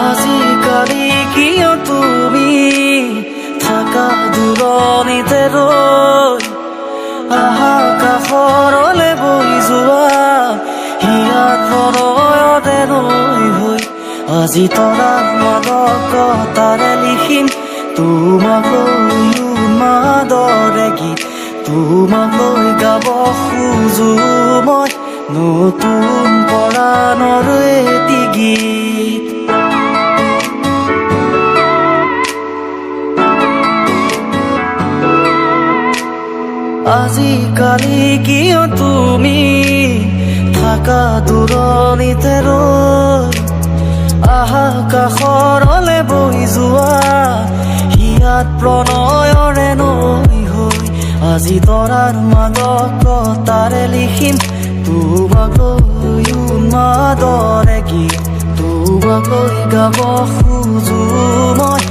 আজিকালি কিয় তুমি থাকা দূৰণিতে ৰৈ আহা কাষৰলে বৈ যোৱা হিয়াত প্ৰণয়তে নৈ হৈ আজি তৰাৰ মাদকতাৰে লিখিম তোমাক লৈ উন্মাদৰে গীত তোমাক লৈ গাব খোজো মই নতুন পৰাণৰ এটি গীত আজিকালি কিয় তুমি থাকা দূৰণিতে ৰৈ আহা কাষৰলে বৈ যোৱা হিয়াত প্ৰণয়ৰে নৈ হৈ আজি তৰাৰ মাদকতাৰে লিখিম তোমাক লৈ উন্মাদৰে গীত তোমাক লৈ গাব খোজো মই